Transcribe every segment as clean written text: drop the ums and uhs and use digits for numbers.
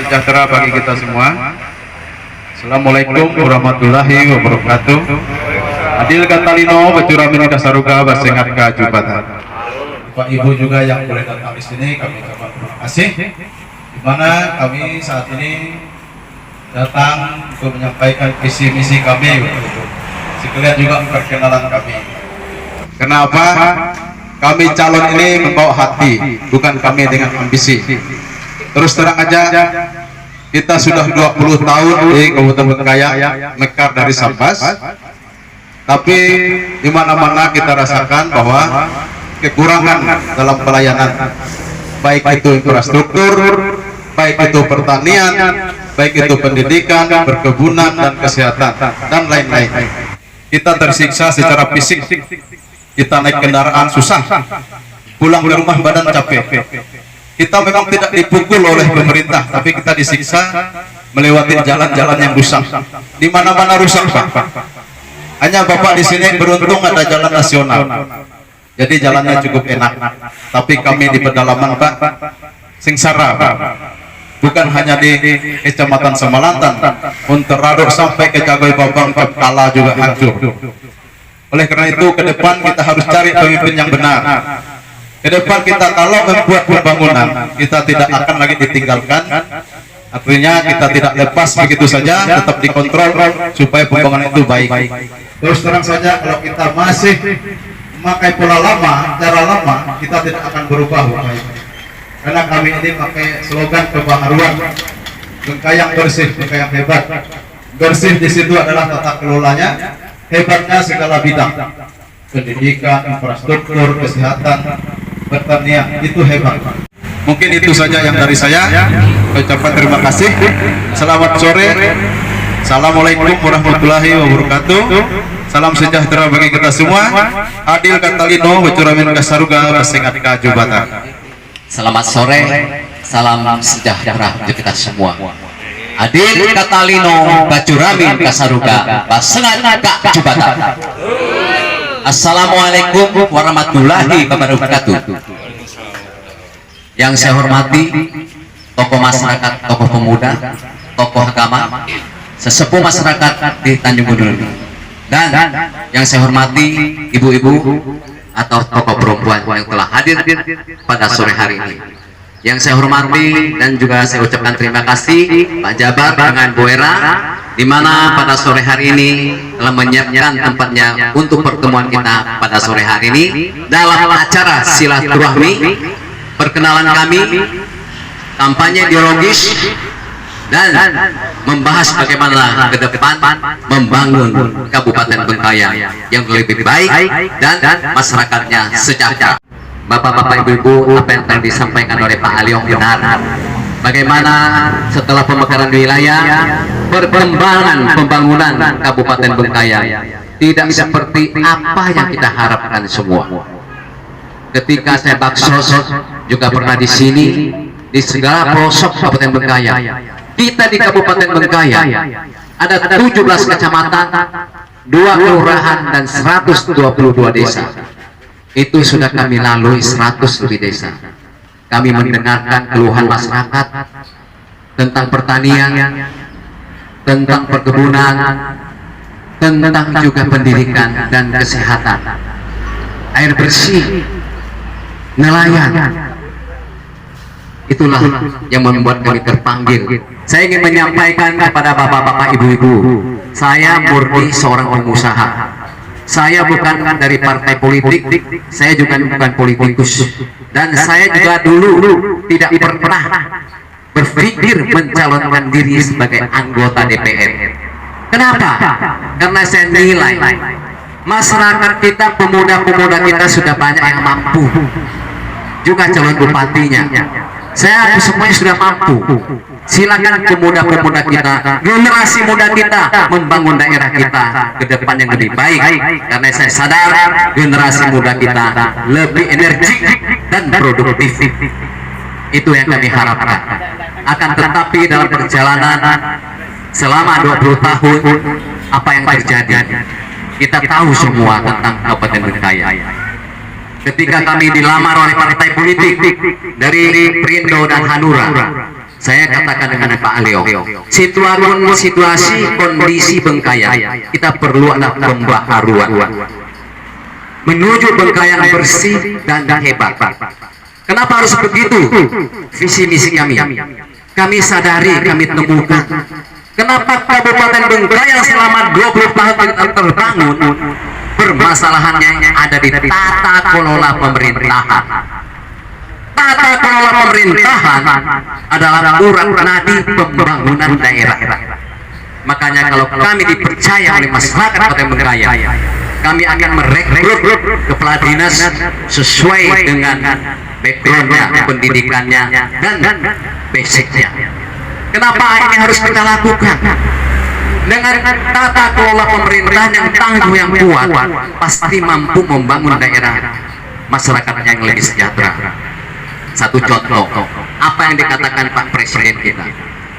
sejahtera bagi kita semua. Assalamualaikum warahmatullahi wabarakatuh. Adil Katalino Bacuramin Kasaruga Basengat Ka Jubatan. Bapak Ibu juga yang boleh datang di sini, kami ucapkan terima kasih. Di mana kami saat ini datang untuk menyampaikan visi misi kami, sekalian juga perkenalan kami. Kenapa? Kami calon ini membawa hati, bukan kami dengan ambisi. Terus terang aja, kita sudah 20 tahun di Kabupaten Bengkayang, mekar dari Sambas. Tapi di mana-mana kita rasakan bahwa kekurangan dalam pelayanan, baik itu infrastruktur, baik itu pertanian, baik itu pendidikan, perkebunan, dan kesehatan, dan lain-lain. Kita tersiksa secara fisik. Kita naik kendaraan susah, pulang ke rumah badan capek. Kita memang tidak dipukul oleh pemerintah, tapi kita disiksa melewati jalan-jalan yang rusak. Di mana-mana rusak, Pak. Hanya Bapak di sini beruntung ada jalan nasional, jadi jalannya cukup enak. Tapi kami di pedalaman, Pak, sengsara, Pak. Bukan hanya di Kecamatan Semalantan, Unteraduk sampai ke Cagoy Babang, Kala juga hancur. Oleh karena itu, ke depan kita harus cari pemimpin yang benar. Ke depan kita kalau membuat pembangunan, kita tidak akan lagi ditinggalkan. Artinya kita tidak lepas begitu saja, tetap dikontrol supaya pembangunan itu baik. Terus terang saja, kalau kita masih memakai pola lama, cara lama, kita tidak akan berubah. Karena kami ini pakai slogan kebaharuan, Bengkayang bersih, Bengkayang hebat. Bersih di situ adalah tata kelolanya, hebatnya segala bidang, pendidikan, infrastruktur, kesehatan, pertanian, itu hebat. Mungkin itu saja yang dari saya. Ucapkan terima kasih. Selamat sore. Assalamualaikum warahmatullahi wabarakatuh. Salam sejahtera bagi kita semua. Adil Katalino Bacuramin Kasaruga Basengat Ka Jubatan. Selamat sore. Salam sejahtera bagi kita semua. Adil Katalino Bacuramin Kasaruga Basengat Ka Jubatan. Assalamualaikum warahmatullahi wabarakatuh. Yang saya hormati tokoh masyarakat, tokoh pemuda, tokoh agama, sesepuh masyarakat di Tanjung Bundul, dan yang saya hormati ibu-ibu atau tokoh perempuan yang telah hadir pada sore hari ini. Yang saya hormati dan juga saya ucapkan terima kasih Pak Jabar dengan Bu Era, di mana pada sore hari ini telah menyiapkan tempatnya untuk pertemuan kita pada sore hari ini dalam acara silaturahmi perkenalan kami, kampanye ideologis, dan membahas bagaimana ke depan membangun Kabupaten Bengkayang yang lebih baik dan masyarakatnya sejahtera. Bapak-bapak, ibu-ibu, apa yang telah disampaikan oleh Pak Aliong benar. Bagaimana setelah pemekaran wilayah, perkembangan pembangunan Kabupaten Bengkayang tidak seperti apa yang kita harapkan semua. Ketika saya baksos juga pernah di sini, di segala pelosok Kabupaten Bengkayang. Kita di Kabupaten Bengkayang ada 17 kecamatan, 2 kelurahan, dan 122 desa. Itu sudah kami lalui 100 lebih desa. Kami mendengarkan keluhan masyarakat tentang pertanian, tentang perkebunan, tentang juga pendidikan dan kesehatan, air bersih, nelayan. Itulah yang membuat kami terpanggil. Saya ingin menyampaikan kepada bapak-bapak, ibu-ibu, saya murni seorang pengusaha. Saya bukan dari partai politik, saya juga bukan politikus, dan saya juga dulu tidak pernah berpikir mencalonkan diri sebagai anggota DPR. Kenapa? Karena saya nilai masyarakat kita, pemuda-pemuda kita sudah banyak yang mampu, juga calon bupatinya. Saya semuanya sudah mampu. Silakan pemuda-pemuda kita, generasi muda kita, membangun daerah kita ke depan yang lebih baik. Karena saya sadar generasi muda kita lebih energik dan produktif. Itu yang kami harapkan. Akan tetapi dalam perjalanan selama 20 tahun, apa yang terjadi? Kita tahu semua tentang Kabupaten Bengkayang. Ketika kami dilamar oleh partai politik dari Perindo dan Hanura, Saya katakan dengan Pak Leo, situasi kondisi Bengkayang kita perlu ada pembaharuan menuju Bengkayang bersih dan hebat. Kenapa harus begitu? Visi misi kami sadari, kami temukan kenapa Kabupaten Bengkayang selama 20 tahun terbangun, permasalahannya ada di tata kelola pemerintahan. Tata kelola pemerintahan adalah urat nadi pembangunan daerah. Makanya kalau kami dipercaya oleh masyarakat Kabupaten Bengkayang, kami akan merekrut kepala dinas sesuai dengan backgroundnya, pendidikannya, dan basicnya. Kenapa ini harus kita lakukan? Dengan tata kelola pemerintahan yang tangguh, yang kuat, pasti mampu membangun daerah masyarakatnya yang lebih sejahtera. Satu contoh, apa yang dikatakan Pak Presiden kita,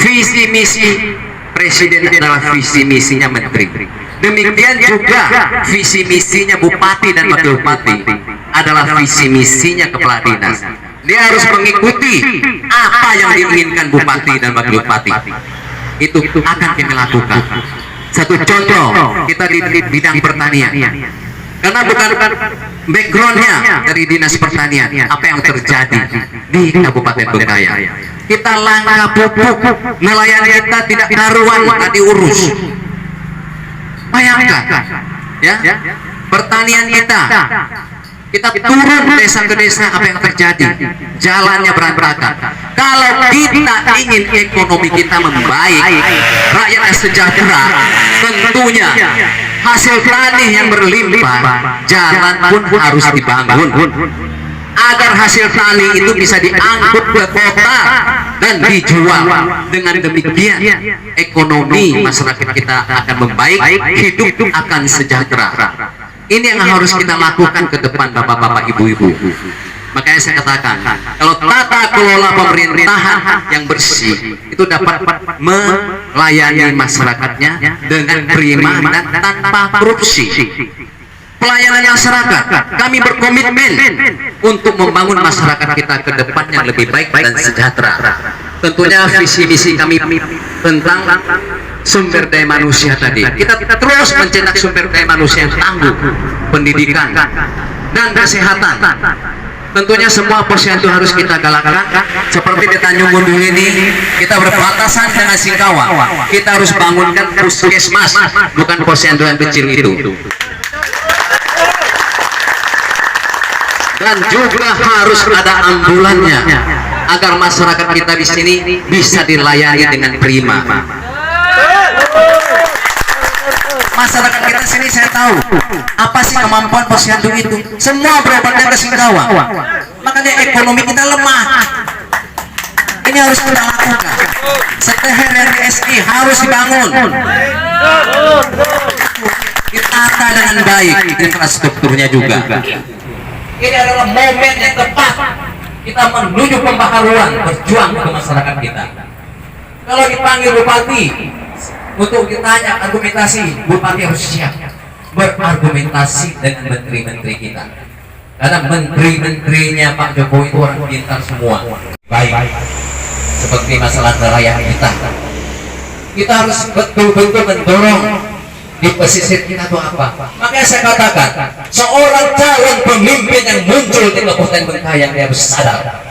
visi misi Presiden adalah visi misinya menteri. Demikian juga visi misinya bupati dan wakil bupati adalah visi misinya kepala dinas. Dia harus mengikuti apa yang diinginkan bupati dan wakil bupati. Itu akan kami lakukan. Satu contoh, kita di bidang pertanian. Karena bukan backgroundnya dari dinas pertanian, apa yang terjadi di Kabupaten Bengkayang. Kita langka pupuk, nelayan kita tidak karuan, maka diurus. Bayangkan, ya, pertanian kita turun desa ke desa, apa yang terjadi? Jalannya berantakan. Kalau kita ingin ekonomi kita membaik, rakyatnya sejahtera, tentunya hasil tani yang berlimpah, jalan pun harus dibangun agar hasil tani itu bisa diangkut ke kota dan dijual. Dengan demikian ekonomi masyarakat kita akan membaik, hidup akan sejahtera. Ini yang harus kita lakukan ke depan, bapak-bapak, ibu-ibu. Makanya saya katakan, kalau tata kelola pemerintahan yang bersih itu dapat melayani masyarakatnya dengan prima dan tanpa korupsi. Pelayanan masyarakat, kami berkomitmen untuk membangun masyarakat kita ke depan yang lebih baik dan sejahtera. Tentunya visi misi kami tentang sumber daya manusia tadi, kita terus mencetak sumber daya manusia yang tangguh, pendidikan dan kesehatan. Tentunya semua posyandu harus kita galakkan. Seperti di Tanjung Gunung ini, kita berbatasan dengan Singkawang, kita harus bangunkan puskesmas, bukan posyandu yang kecil itu. Dan juga harus ada ambulannya agar masyarakat kita di sini bisa dilayani dengan prima. Masyarakat kita sini saya tahu apa sih kemampuan posyandu itu, semua berobatnya ke Singkawang. Makanya ekonomi kita lemah. Ini harus kita lakukan. Seteher RSI harus dibangun, ditata dengan baik, infrastrukturnya juga. Ini adalah momen yang tepat kita menuju pembaharuan, berjuang ke masyarakat kita. Kalau dipanggil bupati untuk ditanya argumentasi, bupati harus siap berargumentasi dengan menteri-menteri kita. Karena menteri-menterinya Pak Jokowi itu orang pintar semua. Baik, seperti masalah nelayan kita harus betul-betul mendorong di pesisir kita itu apa. Makanya saya katakan, seorang calon pemimpin yang muncul di Kabupaten Bengkayang, dia harus sadar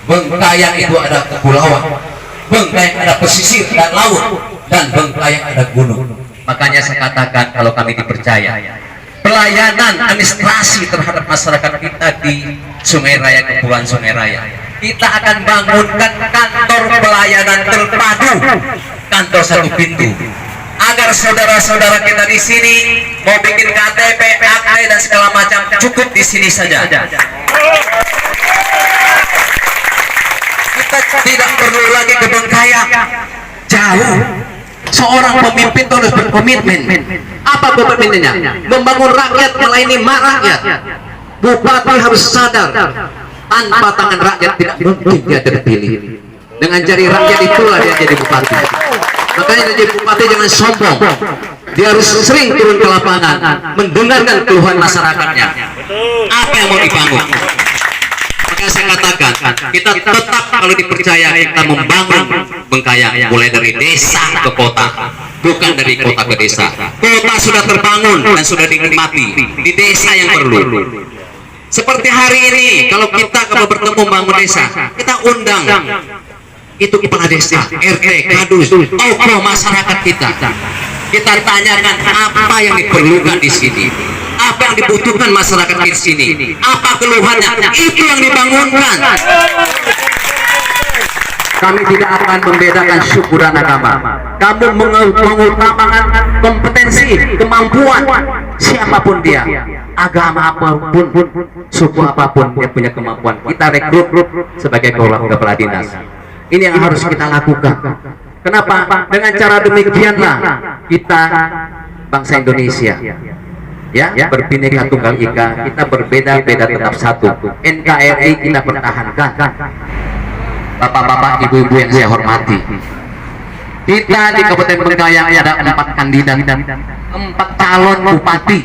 Bengkayang itu ada kepulauan, Bengkayang ada pesisir dan laut, dan Bengkayang ada gunung. Makanya saya katakan, kalau kami dipercaya pelayanan administrasi terhadap masyarakat kita di Sungai Raya, Kepulauan Sungai Raya, kita akan bangunkan kantor pelayanan terpadu, kantor satu pintu, agar saudara-saudara kita di sini mau bikin KTP, akte dan segala macam cukup di sini saja. Kita tidak perlu lagi ke Bengkayang jauh. Seorang pemimpin itu harus berkomitmen. Apa komitmennya? Membangun rakyat, melayani rakyat. Bupati harus sadar, tanpa tangan rakyat tidak mungkin dia terpilih. Dengan jari rakyat itulah dia jadi bupati. Makanya jadi bupati jangan sombong. Dia harus sering turun ke lapangan, mendengarkan keluhan masyarakatnya. Apa yang mau dibangun? Makanya saya katakan, kita tetap kalau dipercaya kita membangun Bengkayang mulai dari desa ke kota, bukan dari kota ke desa. Kota sudah terbangun dan sudah dinikmati, di desa yang perlu. Seperti hari ini kalau kita kalau bertemu bangun desa, kita undang itu kepala desa, RT, kadus, tokoh masyarakat kita. Kita tanyakan apa yang diperlukan di sini, apa yang dibutuhkan masyarakat di sini, apa keluhannya, itu yang dibangunkan. Kami tidak akan membedakan suku dan agama. Kami mengutamakan kompetensi, kemampuan siapapun dia, agama apapun, suku apapun dia punya kemampuan. Kita rekrut sebagai kepala dinas. Ini yang harus kita lakukan. Kenapa? Dengan cara demikianlah kita bangsa Indonesia, ya, berbineka tunggal ika, kita berbeda-beda tetap satu. NKRI kita pertahankan. Bapak-bapak, ibu-ibu yang saya hormati, kita di Kabupaten Bengkayang ada 4 kandidat, 4 calon bupati.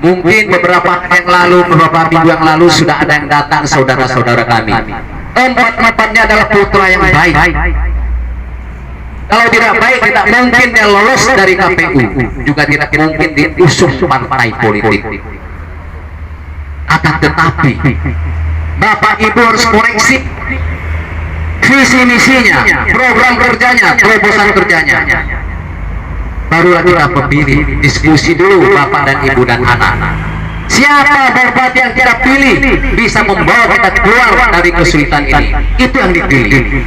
Mungkin beberapa minggu yang lalu sudah ada yang datang saudara-saudara kami. 4-4-nya adalah putra yang baik. Kalau tidak baik, tidak mungkin dia lolos dari KPU, juga tidak mungkin diusung partai politik. Akan tetapi Bapak Ibu harus koreksi visi misinya, program kerjanya, terobosan kerjanya. Barulah kita memilih, diskusi dulu Bapak dan Ibu dan anak. Siapa bupati yang kita pilih bisa membawa kita keluar dari kesulitan ini? Itu yang dipilih.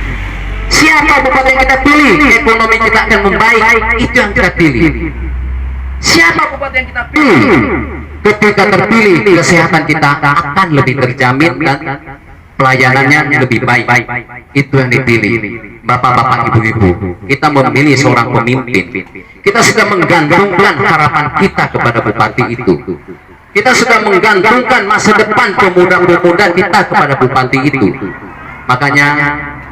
Siapa bupati yang kita pilih, ekonomi kita akan membaik, itu yang kita pilih. Siapa bupati yang kita pilih, ketika terpilih kesehatan kita akan lebih terjamin dan pelayanannya lebih baik, itu yang dipilih. Bapak-bapak, ibu-ibu, kita memilih seorang pemimpin, kita sudah menggantungkan harapan kita kepada bupati itu. Kita sudah menggantungkan masa depan pemuda-pemuda kita kepada bupati itu. Makanya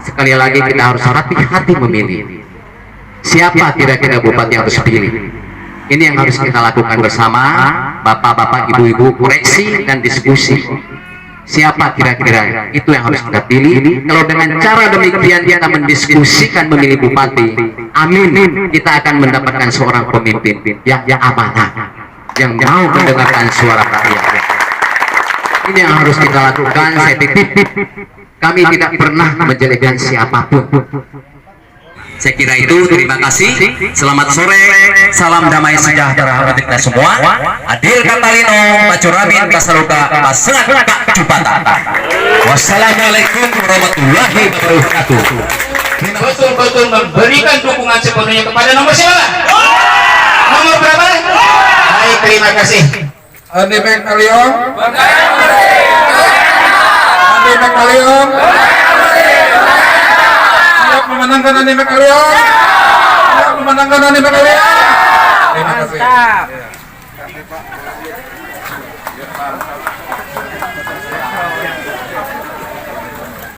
sekali lagi kita harus hati-hati memilih siapa kira-kira bupati yang harus pilih. Ini yang harus kita lakukan bersama bapak-bapak, ibu-ibu, koreksi dan diskusi. Siapa kira-kira itu yang harus kita pilih. Kalau dengan cara demikian kita mendiskusikan memilih bupati, amin, kita akan mendapatkan seorang pemimpin yang amanah, yang mau mendengarkan suara rakyat. Ini yang harus kita lakukan. Saya titip, kami tidak pernah menjelekan siapapun. Saya kira itu. Terima kasih. Selamat sore. Salam damai sejahtera untuk kita semua. Adil Katalino, Pacuramin, Kasaruka, Pasengat, Jupata. Wassalamualaikum warahmatullahi wabarakatuh. Betul-betul memberikan dukungan sepenuhnya kepada nomor siapa? Nomor berapa? Baik, terima kasih. Andi Mekaliong, Andi Mekaliong, siap memenangkan Andi Mekaliong, siap memenangkan Andi Mekaliong. Terima kasih.